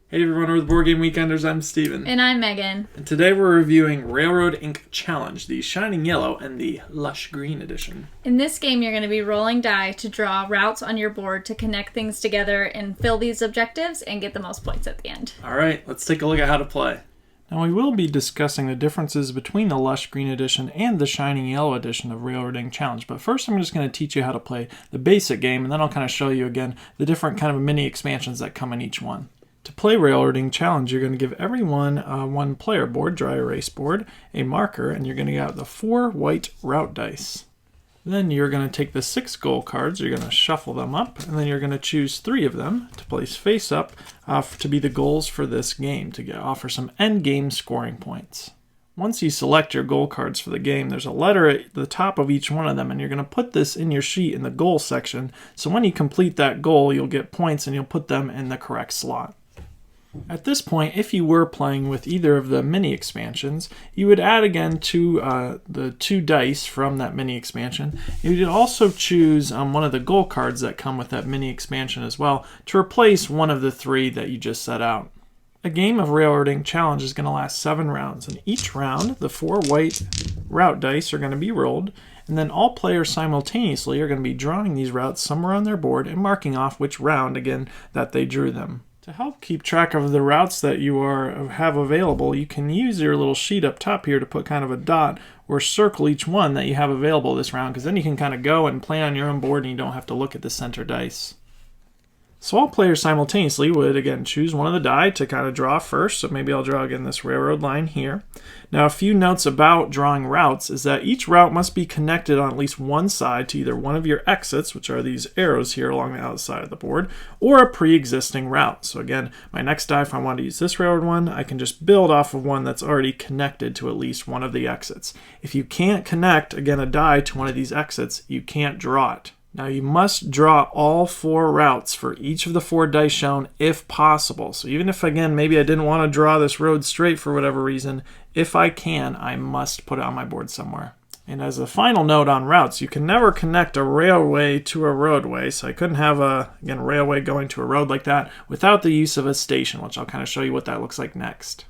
Hey everyone, we're the Board Game Weekenders. I'm Steven. And I'm Megan. And today we're reviewing Railroad Ink Challenge, the Shining Yellow and the Lush Green edition. In this game, you're going to be rolling die to draw routes on your board to connect things together and fill these objectives and get the most points at the end. Alright, let's take a look at how to play. Now we will be discussing the differences between the Lush Green edition and the Shining Yellow edition of Railroad Ink Challenge, but first I'm just going to teach you how to play the basic game, and then I'll kind of show you again the different kind of mini expansions that come in each one. To play Railroad Ink Challenge, you're going to give everyone one player board, dry erase board, a marker, and you're going to get out the 4 white route dice. Then you're going to take the 6 goal cards, you're going to shuffle them up, and then you're going to choose 3 of them to place face up to be the goals for this game, to offer some end game scoring points. Once you select your goal cards for the game, there's a letter at the top of each one of them, and you're going to put this in your sheet in the goal section, so when you complete that goal, you'll get points and you'll put them in the correct slot. At this point, if you were playing with either of the mini expansions, you would add again to the 2 dice from that mini expansion. You would also choose one of the goal cards that come with that mini expansion as well to replace one of the 3 that you just set out. A game of Railroad Ink Challenge is going to last 7 rounds, and each round, the 4 white route dice are going to be rolled, and then all players simultaneously are going to be drawing these routes somewhere on their board and marking off which round, again, that they drew them. To help keep track of the routes that you have available, you can use your little sheet up top here to put kind of a dot or circle each one that you have available this round, because then you can kind of go and play on your own board and you don't have to look at the center dice. So all players simultaneously would, again, choose one of the die to kind of draw first. So maybe I'll draw, again, this railroad line here. Now, a few notes about drawing routes is that each route must be connected on at least one side to either one of your exits, which are these arrows here along the outside of the board, or a pre-existing route. So again, my next die, if I want to use this railroad one, I can just build off of one that's already connected to at least one of the exits. If you can't connect, again, a die to one of these exits, you can't draw it. Now you must draw all 4 routes for each of the 4 dice shown if possible. So even if, again, maybe I didn't want to draw this road straight for whatever reason, if I can, I must put it on my board somewhere. And as a final note on routes, you can never connect a railway to a roadway. So I couldn't have a railway going to a road like that without the use of a station, which I'll kind of show you what that looks like next.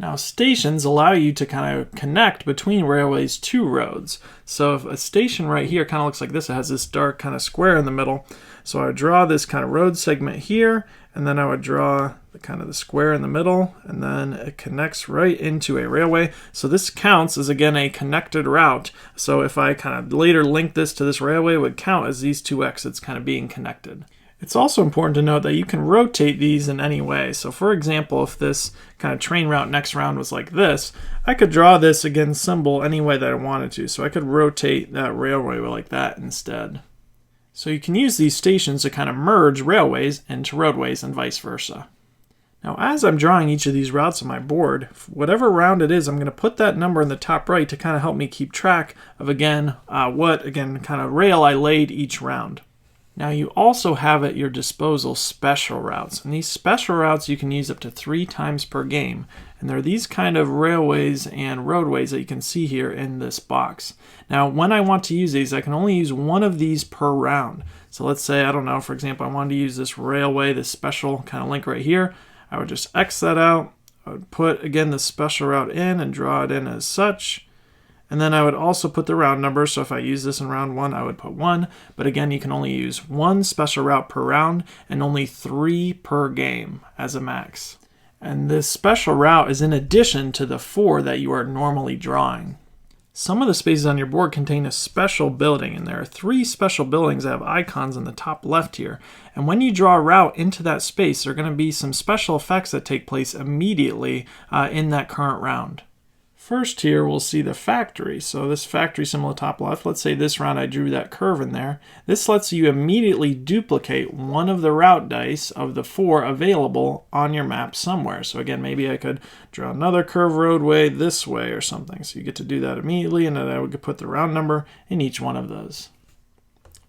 Now, stations allow you to kind of connect between railways to roads. So if a station right here kind of looks like this, it has this dark kind of square in the middle. So I would draw this kind of road segment here, and then I would draw the kind of the square in the middle, and then it connects right into a railway. So this counts as, again, a connected route. So if I kind of later link this to this railway, it would count as these 2 exits kind of being connected. It's also important to note that you can rotate these in any way. So for example, if this kind of train route next round was like this, I could draw this, again, symbol any way that I wanted to. So I could rotate that railway like that instead. So you can use these stations to kind of merge railways into roadways and vice versa. Now as I'm drawing each of these routes on my board, whatever round it is, I'm going to put that number in the top right to kind of help me keep track of, what kind of rail I laid each round. Now you also have at your disposal special routes, and these special routes you can use up to 3 times per game, and they're these kind of railways and roadways that you can see here in this box. Now when I want to use these, I can only use one of these per round. So let's say, I don't know, for example, I wanted to use this railway, this special kind of link right here. I would just X that out, I would put, again, the special route in and draw it in as such. And then I would also put the round number, so if I use this in round 1, I would put 1. But again, you can only use 1 special route per round and only 3 per game as a max. And this special route is in addition to the 4 that you are normally drawing. Some of the spaces on your board contain a special building, and there are 3 special buildings that have icons in the top left here. And when you draw a route into that space, there are going to be some special effects that take place immediately in that current round. First here, we'll see the factory. So this factory symbol top left, let's say this round I drew that curve in there. This lets you immediately duplicate one of the route dice of the 4 available on your map somewhere. So again, maybe I could draw another curved roadway this way or something. So you get to do that immediately, and then I would put the round number in each one of those.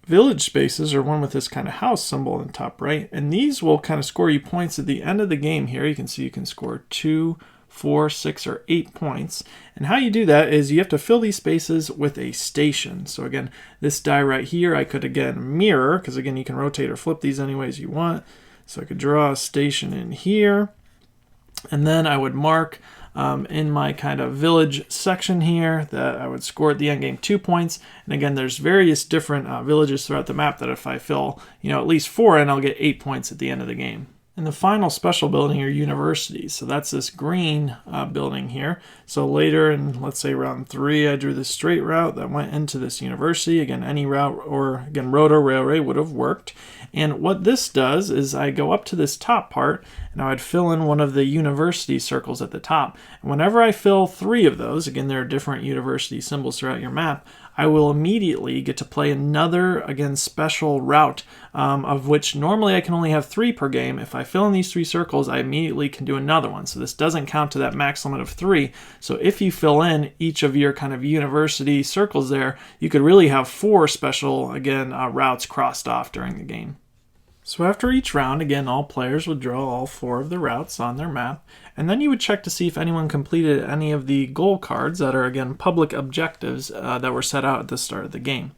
Village spaces are one with this kind of house symbol in the top right, and these will kind of score you points at the end of the game here. You can see you can score 2, 4, 6, or 8 points. And how you do that is you have to fill these spaces with a station. So again, this die right here, I could again mirror, because again, you can rotate or flip these any ways you want. So I could draw a station in here. And then I would mark in my kind of village section here that I would score at the end game 2 points. And again, there's various different villages throughout the map that if I fill, at least 4 in, I'll get 8 points at the end of the game. And the final special building are universities. So that's this green building here. So later in, let's say, round 3, I drew this straight route that went into this university. Again, any route or, again, road or railway would have worked. And what this does is I go up to this top part, and I would fill in one of the university circles at the top. And whenever I fill 3 of those, again, there are different university symbols throughout your map, I will immediately get to play another, again, special route, of which normally I can only have 3 per game. If I fill in these 3 circles, I immediately can do another one. So this doesn't count to that max limit of 3. So if you fill in each of your kind of university circles there, you could really have 4 special, again, routes crossed off during the game. So after each round, again, all players would draw all 4 of the routes on their map, and then you would check to see if anyone completed any of the goal cards that are, again, public objectives that were set out at the start of the game.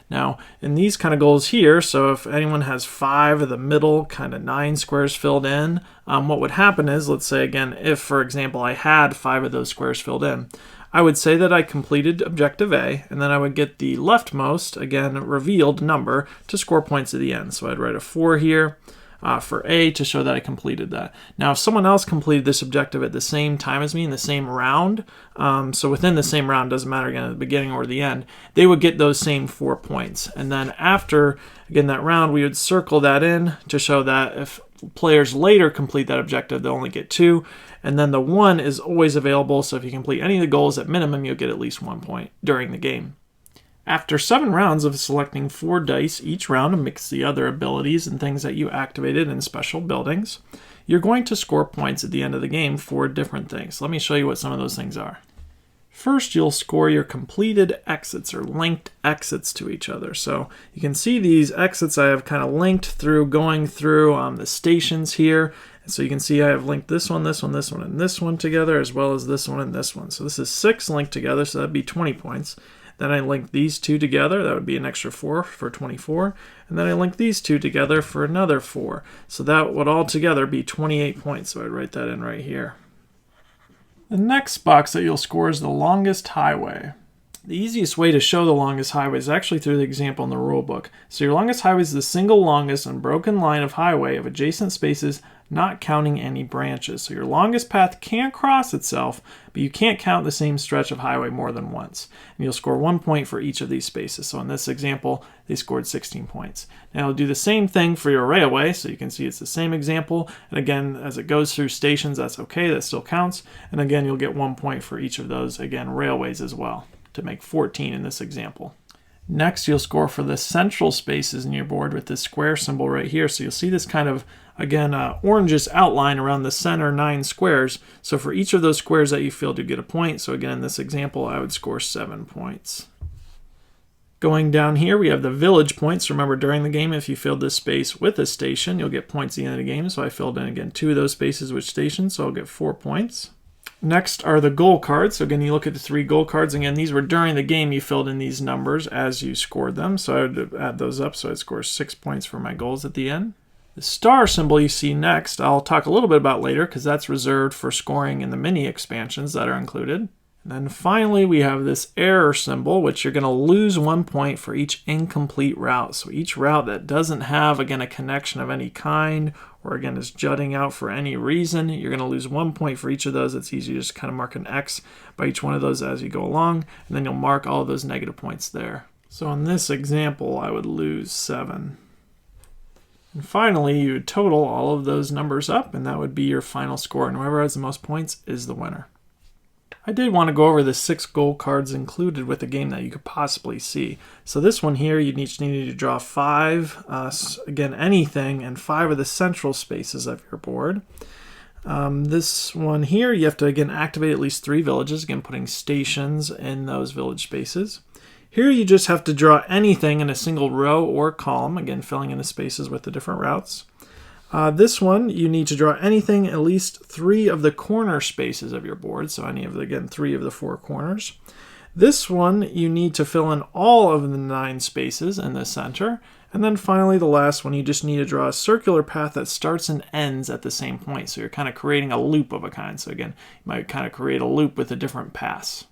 Now, in these kind of goals here, so if anyone has 5 of the middle kind of 9 squares filled in, what would happen is, let's say, again, if, for example, I had 5 of those squares filled in, I would say that I completed objective A, and then I would get the leftmost, again, revealed number to score points at the end. So I'd write a 4 here for A to show that I completed that. Now, if someone else completed this objective at the same time as me in the same round, so within the same round, doesn't matter, again, at the beginning or the end, they would get those same 4 points. And then after, again, that round, we would circle that in to show that if players later complete that objective, they'll only get 2. And then the 1 is always available, so if you complete any of the goals at minimum, you'll get at least 1 point during the game. After 7 rounds of selecting 4 dice each round to mix the other abilities and things that you activated in special buildings, you're going to score points at the end of the game for different things. Let me show you what some of those things are. First, you'll score your completed exits or linked exits to each other. So you can see these exits I have kind of linked through going through the stations here. So you can see I have linked this one, this one, this one, and this one together, as well as this one and this one. So this is 6 linked together, so that'd be 20 points. Then I link these 2 together, that would be an extra 4 for 24. And then I link these 2 together for another 4. So that would all together be 28 points, so I'd write that in right here. The next box that you'll score is the longest highway. The easiest way to show the longest highway is actually through the example in the rule book. So your longest highway is the single longest unbroken line of highway of adjacent spaces, not counting any branches. So your longest path can cross itself, but you can't count the same stretch of highway more than once. And you'll score 1 point for each of these spaces. So in this example, they scored 16 points. Now you'll do the same thing for your railway. So you can see it's the same example. And again, as it goes through stations, that's okay. That still counts. And again, you'll get 1 point for each of those, again, railways as well, to make 14 in this example. Next, you'll score for the central spaces in your board with this square symbol right here. So you'll see this kind of, again, orangish outline around the center 9 squares. So for each of those squares that you filled, you get a point. So again, in this example, I would score 7 points. Going down here, we have the village points. Remember, during the game, if you filled this space with a station, you'll get points at the end of the game. So I filled in, again, 2 of those spaces with stations, so I'll get 4 points. Next are the goal cards. So again, you look at the 3 goal cards. Again, these were during the game. You filled in these numbers as you scored them. So I would add those up. So I'd score 6 points for my goals at the end. The star symbol you see next, I'll talk a little bit about later because that's reserved for scoring in the mini expansions that are included. And then finally, we have this error symbol, which you're going to lose 1 point for each incomplete route. So each route that doesn't have, again, a connection of any kind, or again, is jutting out for any reason, you're going to lose 1 point for each of those. It's easy to just kind of mark an X by each one of those as you go along, and then you'll mark all of those negative points there. So in this example, I would lose 7. And finally, you would total all of those numbers up, and that would be your final score. And whoever has the most points is the winner. I did want to go over the 6 goal cards included with the game that you could possibly see. So this one here, you each need to draw 5, again, anything, and 5 of the central spaces of your board. This one here, you have to, again, activate at least 3 villages, again, putting stations in those village spaces. Here you just have to draw anything in a single row or column, again, filling in the spaces with the different routes. This one, you need to draw anything, at least 3 of the corner spaces of your board. So any of the, again, 3 of the 4 corners. This one, you need to fill in all of the 9 spaces in the center. And then finally, the last one, you just need to draw a circular path that starts and ends at the same point. So you're kind of creating a loop of a kind. So again, you might kind of create a loop with a different pass.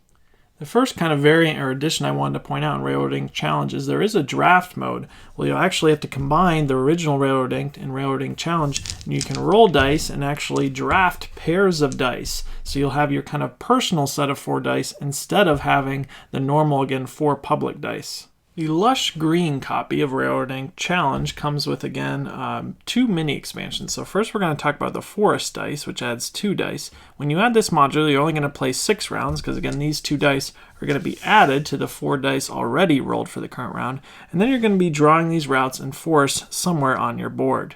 The first kind of variant or addition I wanted to point out in Railroading Challenge is there is a draft mode. Well, you'll actually have to combine the original Railroading and Railroading Challenge, and you can roll dice and actually draft pairs of dice. So you'll have your kind of personal set of 4 dice instead of having the normal, again, 4 public dice. The Lush Green copy of Railroading Challenge comes with, again, 2 mini expansions. So first we're going to talk about the Forest dice, which adds 2 dice. When you add this module, you're only going to play 6 rounds, because again, these 2 dice are going to be added to the 4 dice already rolled for the current round. And then you're going to be drawing these routes in forests somewhere on your board.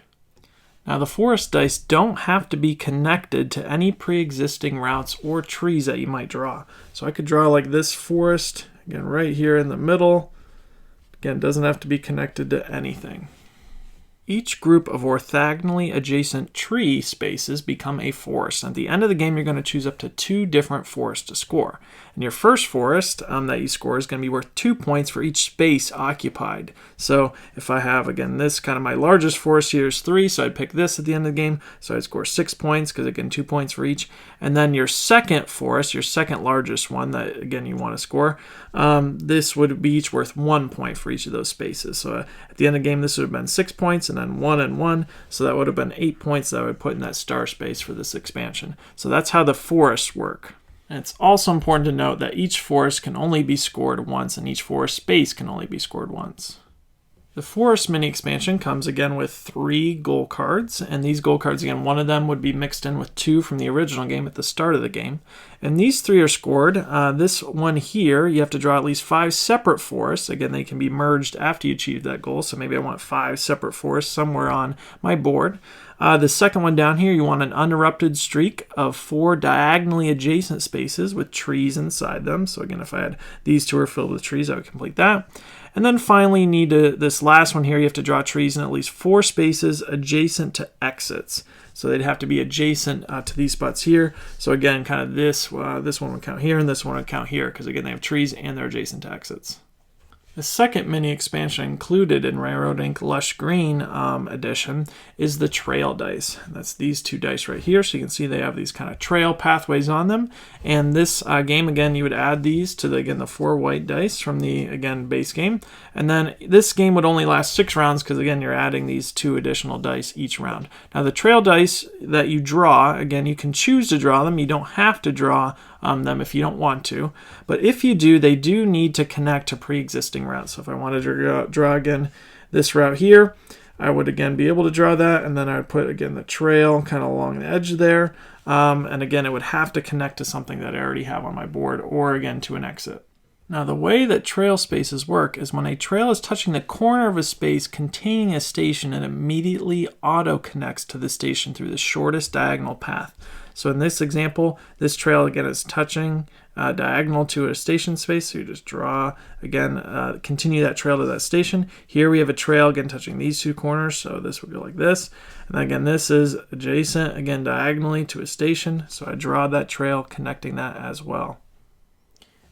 Now the forest dice don't have to be connected to any pre-existing routes or trees that you might draw. So I could draw like this forest, again, right here in the middle. Again, it doesn't have to be connected to anything. Each group of orthogonally adjacent tree spaces become a forest. At the end of the game, you're going to choose up to 2 different forests to score. And your first forest that you score is going to be worth 2 points for each space occupied. So if I have, again, this kind of my largest forest here is 3, so I'd pick this at the end of the game. So I'd score 6 points, because again, 2 points for each. And then your second forest, your second largest one that, again, you want to score, this would be each worth 1 point for each of those spaces. So at the end of the game, this would have been 6 points, and then 1 and 1, so that would have been 8 points that I would put in that star space for this expansion. So that's how the forests work. And it's also important to note that each forest can only be scored once, and each forest space can only be scored once. The Forest mini expansion comes again with 3 goal cards, and these goal cards, again, one of them would be mixed in with 2 from the original game at the start of the game. And these 3 are scored. This one here, you have to draw at least 5 separate forests. Again, they can be merged after you achieve that goal, so maybe I want 5 separate forests somewhere on my board. The second one down here, you want an uninterrupted streak of 4 diagonally adjacent spaces with trees inside them. So again, if I had these 2 are filled with trees, I would complete that. And then finally, you need to, this last one here, you have to draw trees in at least 4 spaces adjacent to exits. So they'd have to be adjacent to these spots here. So again, kind of this one would count here, and this one would count here, because again, they have trees and they're adjacent to exits. The second mini expansion included in Railroading Lush Green edition is the trail dice. That's these 2 dice right here. So you can see they have these kind of trail pathways on them. And this game, again, you would add these to the 4 white dice from the, again, base game. And then this game would only last 6 rounds, because again, you're adding these 2 additional dice each round. Now the trail dice that you draw, again, you can choose to draw them. You don't have to draw them if you don't want to. But if you do, they do need to connect to pre-existing routes. So if I wanted to draw again this route here, I would again be able to draw that, and then I would put again the trail kind of along the edge there. And again, it would have to connect to something that I already have on my board, or again to an exit. Now the way that trail spaces work is when a trail is touching the corner of a space containing a station, it immediately auto-connects to the station through the shortest diagonal path. So in this example, this trail again is touching diagonal to a station space. So you just draw, again, continue that trail to that station. Here we have a trail again touching these 2 corners. So this would go like this. And again, this is adjacent, again, diagonally to a station. So I draw that trail connecting that as well.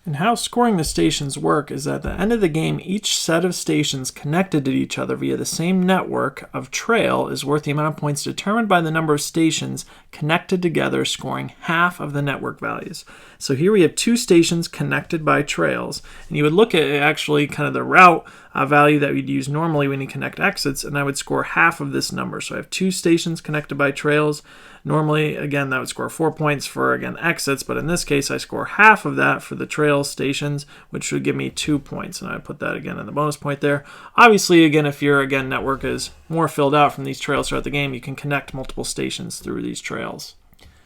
And how scoring the stations work is that at the end of the game, each set of stations connected to each other via the same network of trail is worth the amount of points determined by the number of stations connected together, scoring half of the network values. So here we have 2 stations connected by trails, and you would look at actually kind of the route value that we'd use normally when you connect exits, and I would score half of this number. So I have 2 stations connected by trails. Normally, again, that would score 4 points for, again, exits, but in this case, I score half of that for the trail stations, which would give me 2 points, and I put that again in the bonus point there. Obviously, again, if your, again, network is more filled out from these trails throughout the game, you can connect multiple stations through these trails.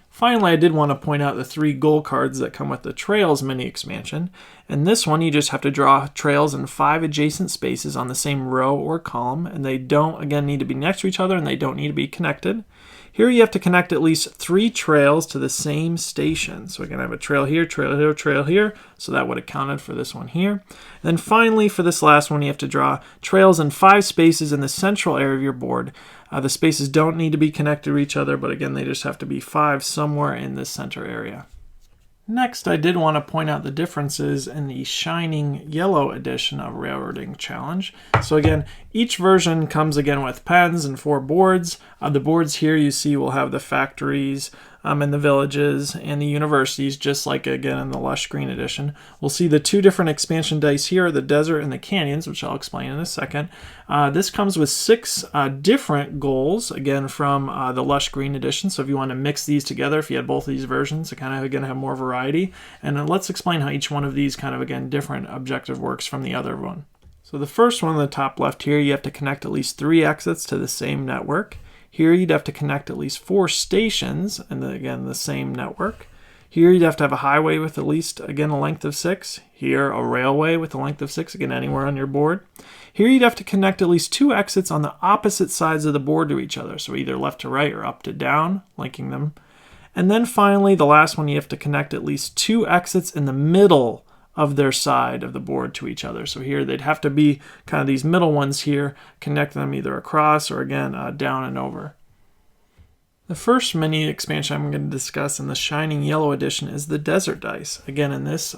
Finally, I did want to point out the 3 goal cards that come with the Trails mini expansion. In this one, you just have to draw trails in 5 adjacent spaces on the same row or column, and they don't, again, need to be next to each other, and they don't need to be connected. Here you have to connect at least 3 trails to the same station. So again, I have a trail here, trail here, trail here. So that would have counted for this one here. And then finally, for this last one, you have to draw trails in 5 spaces in the central area of your board. The spaces don't need to be connected to each other, but again, they just have to be 5 somewhere in this center area. Next, I did want to point out the differences in the Shining Yellow edition of Railroading Challenge. So again, each version comes again with pens and 4 boards. The boards here you see will have the factories and the villages and the universities, just like again in the Lush Green edition. We'll see the 2 different expansion dice here, the desert and the canyons, which I'll explain in a second. This comes with 6 different goals, again from the Lush Green edition. So if you want to mix these together, if you had both of these versions, to kind of again have more variety. And then let's explain how each one of these kind of again different objective works from the other one. So the first one on the top left here, you have to connect at least 3 exits to the same network. Here you'd have to connect at least 4 stations, and again the same network. Here you'd have to have a highway with at least, again, a length of 6. Here a railway with a length of 6, again anywhere on your board. Here you'd have to connect at least 2 exits on the opposite sides of the board to each other, so either left to right or up to down, linking them. And then finally, the last one, you have to connect at least 2 exits in the middle of their side of the board to each other. So here they'd have to be kind of these middle ones here, connect them either across or again down and over. The first mini expansion I'm going to discuss in the Shining Yellow edition is the Desert Dice. Again, in this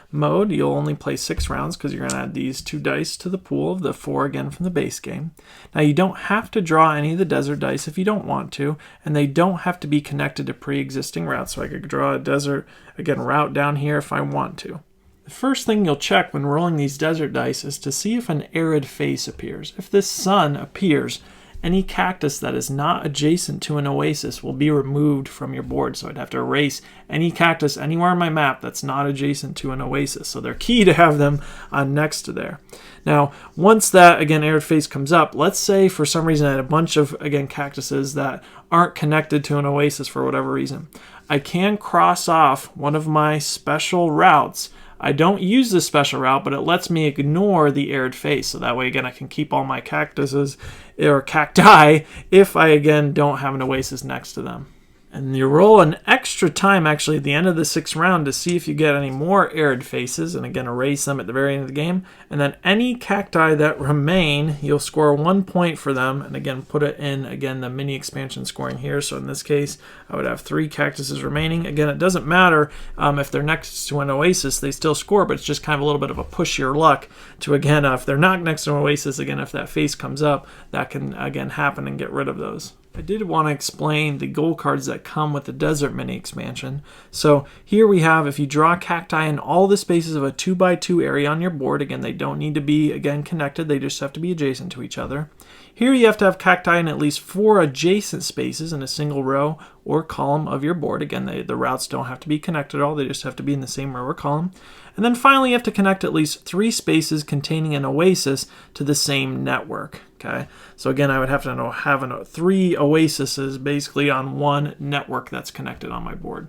mode, you'll only play 6 rounds because you're going to add these 2 dice to the pool of the 4 again from the base game. Now, you don't have to draw any of the Desert Dice if you don't want to, and they don't have to be connected to pre-existing routes. So I could draw a desert, again, route down here if I want to. The first thing you'll check when rolling these Desert Dice is to see if an arid face appears. If this sun appears, any cactus that is not adjacent to an oasis will be removed from your board. So I'd have to erase any cactus anywhere on my map that's not adjacent to an oasis. So they're key to have them next to there. Now, once that, again, arid face comes up, let's say for some reason I had a bunch of, again, cactuses that aren't connected to an oasis for whatever reason. I can cross off one of my special routes. I don't use this special route, but it lets me ignore the arid face. So that way, again, I can keep all my cactuses or cacti if I, again, don't have an oasis next to them. And you roll an extra time, actually, at the end of the 6th round to see if you get any more arid faces, and again, erase them at the very end of the game. And then any cacti that remain, you'll score 1 point for them, and again, put it in, again, the mini expansion scoring here. So in this case, I would have 3 cactuses remaining. Again, it doesn't matter if they're next to an oasis, they still score, but it's just kind of a little bit of a push your luck to, again, if they're not next to an oasis, again, if that face comes up, that can, again, happen and get rid of those. I did want to explain the goal cards that come with the Desert Mini expansion. So here we have, if you draw cacti in all the spaces of a 2x2 area on your board, again, they don't need to be, again, connected, they just have to be adjacent to each other. Here you have to have cacti in at least 4 adjacent spaces in a single row or column of your board. Again, the routes don't have to be connected at all, they just have to be in the same row or column. And then finally, you have to connect at least 3 spaces containing an oasis to the same network. Okay, so again, I would have to have 3 oases basically on one network that's connected on my board.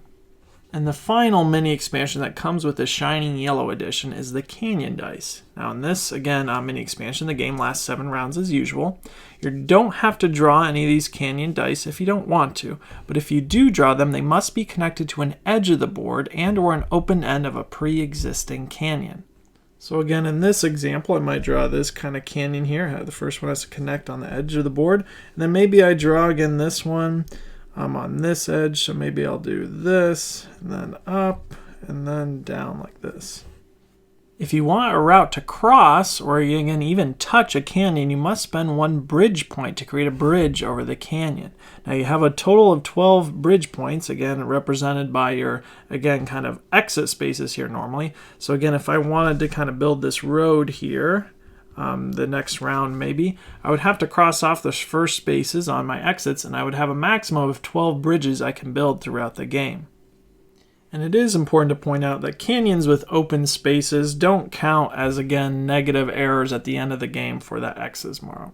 And the final mini expansion that comes with the Shining Yellow edition is the Canyon Dice. Now in this, again, mini expansion, the game lasts 7 rounds as usual. You don't have to draw any of these Canyon Dice if you don't want to, but if you do draw them, they must be connected to an edge of the board and or an open end of a pre-existing canyon. So again, in this example, I might draw this kind of canyon here. The first one has to connect on the edge of the board, and then maybe I draw, again, this one on this edge, so maybe I'll do this, and then up, and then down like this. If you want a route to cross, or you can even touch a canyon, you must spend 1 bridge point to create a bridge over the canyon. Now you have a total of 12 bridge points, again represented by your, again, kind of exit spaces here normally. So again, if I wanted to kind of build this road here, the next round maybe, I would have to cross off the first spaces on my exits, and I would have a maximum of 12 bridges I can build throughout the game. And it is important to point out that canyons with open spaces don't count as, again, negative errors at the end of the game for that X's mark.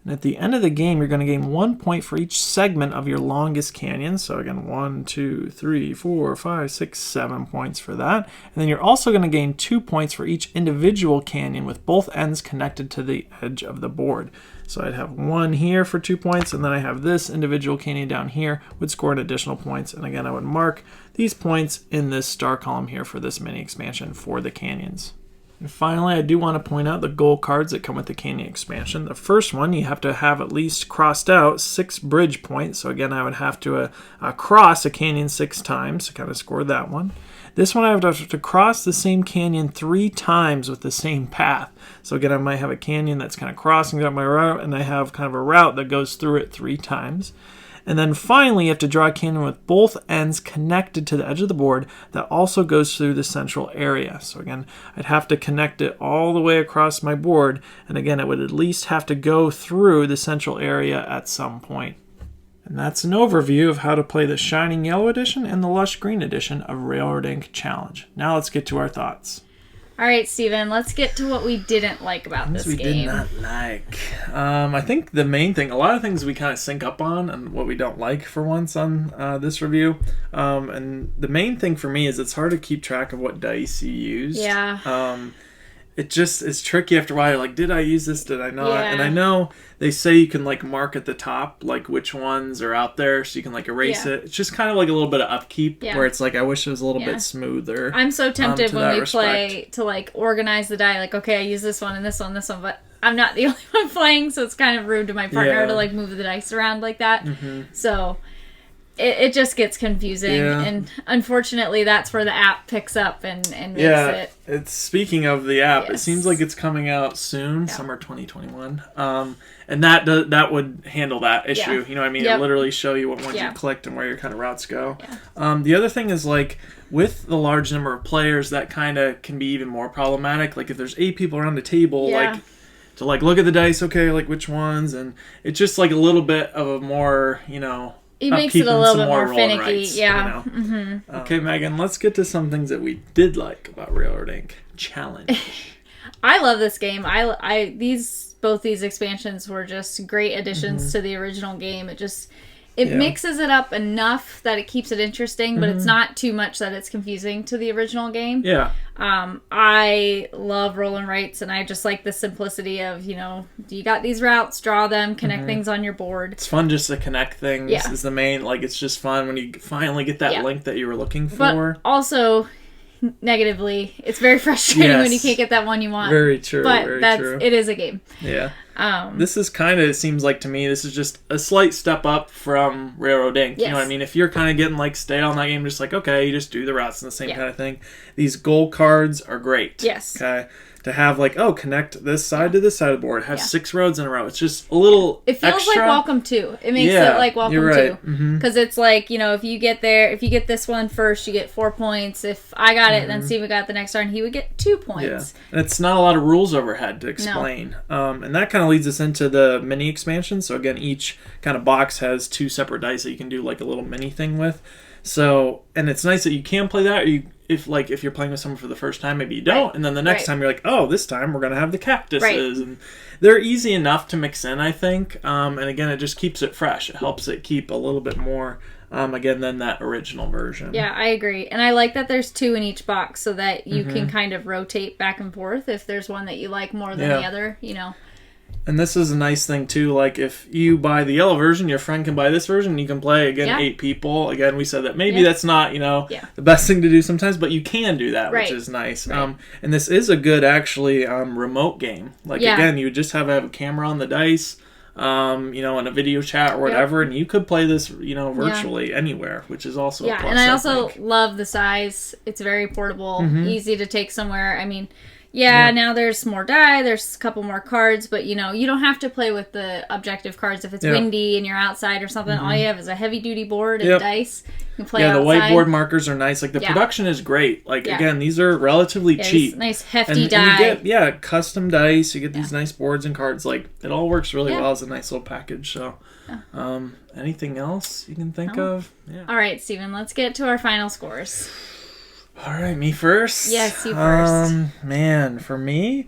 And at the end of the game, you're going to gain 1 point for each segment of your longest canyon. So again, 1, 2, 3, 4, 5, 6, 7 points for that. And then you're also going to gain 2 points for each individual canyon with both ends connected to the edge of the board. So I'd have 1 here for 2 points, and then I have this individual canyon down here would score an additional points. And again, I would mark these points in this star column here for this mini expansion for the canyons. And finally, I do want to point out the goal cards that come with the Canyon expansion. The first one, you have to have at least crossed out 6 bridge points. So again, I would have to cross a canyon 6 times to kind of score that one. This one, I would have to cross the same canyon 3 times with the same path. So again, I might have a canyon that's kind of crossing up my route, and I have kind of a route that goes through it 3 times. And then finally, you have to draw a canyon with both ends connected to the edge of the board that also goes through the central area. So again, I'd have to connect it all the way across my board. And again, it would at least have to go through the central area at some point. And that's an overview of how to play the Shining Yellow Edition and the Lush Green Edition of Railroad Ink Challenge. Now let's get to our thoughts. All right, Steven, let's get to what we didn't like about this game. We did not like. I think the main thing, a lot of things we kind of sync up on and what we don't like for once on this review. And the main thing for me is it's hard to keep track of what dice you used. Yeah. It just is tricky after a while. Like, did I use this? Did I not? Yeah. And I know they say you can like mark at the top like which ones are out there, so you can like erase it. It's just kind of like a little bit of upkeep where it's like I wish it was a little bit smoother. I'm so tempted when we play to like organize the die. Like, okay, I use this one and this one, but I'm not the only one playing, so it's kind of rude to my partner to like move the dice around like that. Mm-hmm. So it just gets confusing, and unfortunately, that's where the app picks up and makes it. It's speaking of the app, it seems like it's coming out soon, summer 2021. And that would handle that issue. Yeah. You know what I mean? It literally show you what ones you clicked and where your kind of routes go. Yeah. The other thing is like with the large number of players, that kind of can be even more problematic. Like if there's 8 people around the table, like to like look at the dice, okay, like which ones, and it's just like a little bit of a more, it makes it a little bit more finicky, rights, Mm-hmm. Okay, Megan, let's get to some things that we did like about Railroad Ink Challenge. I love this game. Both these expansions were just great additions to the original game. It mixes it up enough that it keeps it interesting, but it's not too much that it's confusing to the original game. Yeah. I love roll and writes, and I just like the simplicity of, you got these routes, draw them, connect things on your board. It's fun just to connect things is the main, like, it's just fun when you finally get that link that you were looking for. But also, negatively, it's very frustrating when you can't get that one you want. Very true. But true. It is a game. Yeah. This is kind of, it seems like to me, this is just a slight step up from Railroad Ink. Yes. You know what I mean? If you're kind of getting like stale on that game, just like, okay, you just do the routes and the same kind of thing. These goal cards are great. Yes. Okay. To have like, connect this side to this side of the board. Have 6 roads in a row. It's just a little It feels extra. like Welcome To. It makes it like Welcome you're right. To. Because it's like, if you get this one first, you get 4 points. If I got it, then Steven got the next turn, he would get 2 points. Yeah. And it's not a lot of rules overhead to explain. No. And that kind of leads us into the mini expansion. So again, each kind of box has 2 separate dice that you can do like a little mini thing with. So, and it's nice that you can play that, or if you're playing with someone for the first time, maybe you don't, and then the next time you're like, oh, this time we're going to have the cactuses, and they're easy enough to mix in, I think, and again, it just keeps it fresh. It helps it keep a little bit more, again, than that original version. Yeah, I agree, and I like that there's 2 in each box, so that you can kind of rotate back and forth if there's one that you like more than the other, And this is a nice thing, too. Like, if you buy the yellow version, your friend can buy this version, and you can play, again, 8 people. Again, we said that maybe that's not, the best thing to do sometimes, but you can do that, which is nice. Right. And this is a good, actually, remote game. Like, again, you just have a camera on the dice, in a video chat or whatever, and you could play this, virtually anywhere, which is also a plus, and I also love the size. It's very portable, easy to take somewhere. I mean... Yeah, now there's more die, there's a couple more cards, but you don't have to play with the objective cards if it's windy and you're outside or something. All you have is a heavy-duty board and dice. You can play outside. The whiteboard markers are nice. Like, the production is great. Like, again, these are relatively cheap. Nice, hefty die. And you get, custom dice, you get these nice boards and cards. Like, it all works really well as a nice little package, so... anything else you can think of? Yeah. All right, Steven, let's get to our final scores. All right, me first? Yes, you first. Man, for me,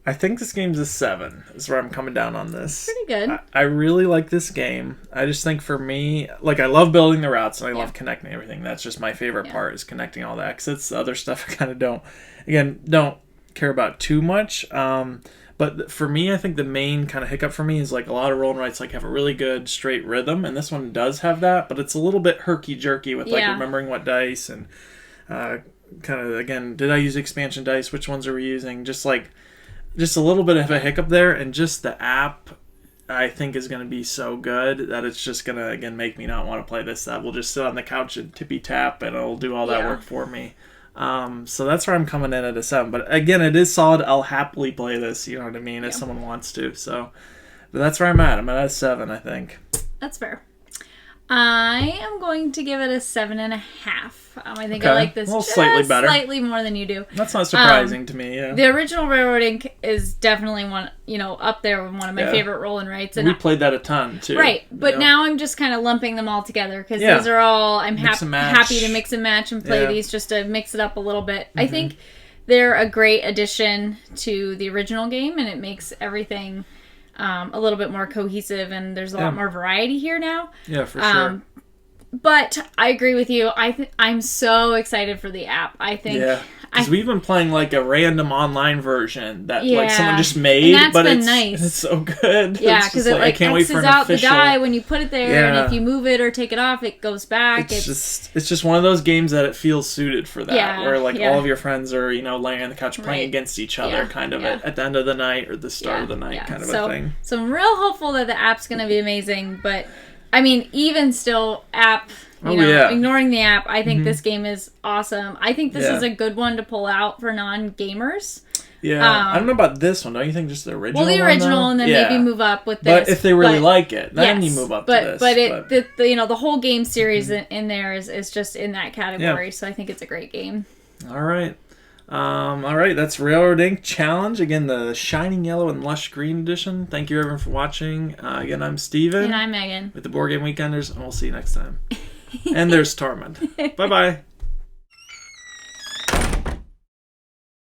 I think this game's a 7. Is where I'm coming down on this. Pretty good. I really like this game. I just think for me, like, I love building the routes and I love connecting everything. That's just my favorite part, is connecting all the exits. The other stuff I kind of don't care about too much. But for me, I think the main kind of hiccup for me is like a lot of roll and writes like have a really good straight rhythm, and this one does have that, but it's a little bit herky-jerky with like remembering what dice and kind of, again, did I use expansion dice? Which ones are we using? Just a little bit of a hiccup there, and just the app I think is going to be so good that it's just going to, again, make me not want to play this. That will just sit on the couch and tippy tap, and it'll do all that work for me. So that's where I'm coming in at a 7. But again, it is solid. I'll happily play this, you know what I mean, if someone wants to. So, but that's where I'm at. I'm at a 7, I think. That's fair. I am going to give it a 7.5. I think I like this just slightly better. Slightly more than you do. That's not surprising to me, yeah. The original Railroading is definitely one, up there with one of my favorite roll and writes. And we played that a ton, too. Right, but now I'm just kind of lumping them all together, because these are all, I'm happy to mix and match and play these just to mix it up a little bit. I think they're a great addition to the original game, and it makes everything a little bit more cohesive, and there's a lot more variety here now. Yeah, for sure. But I agree with you. I'm so excited for the app. I think... Yeah, because we've been playing like a random online version that like someone just made, and that's been nice. It's so good. Yeah, because it like X's out the die when you put it there, and if you move it or take it off, it goes back. It's just one of those games that it feels suited for that, where like all of your friends are laying on the couch playing against each other, kind of at the end of the night or the start of the night, kind of a thing. So I'm real hopeful that the app's going to be amazing, but I mean, even still, app. Ignoring the app, I think this game is awesome. I think this is a good one to pull out for non-gamers. Yeah, I don't know about this one. Don't you think just the original? Well, the original, and then maybe move up with this. But if they really like it, then you move up to this. But the whole game series in there is just in that category. So I think it's a great game. All right. That's Railroad Ink Challenge. Again, the Shining Yellow and Lush Green Edition. Thank you, everyone, for watching. Again, I'm Steven. And I'm Megan. With the Board Game Weekenders, and we'll see you next time. And there's Tormund. Bye-bye.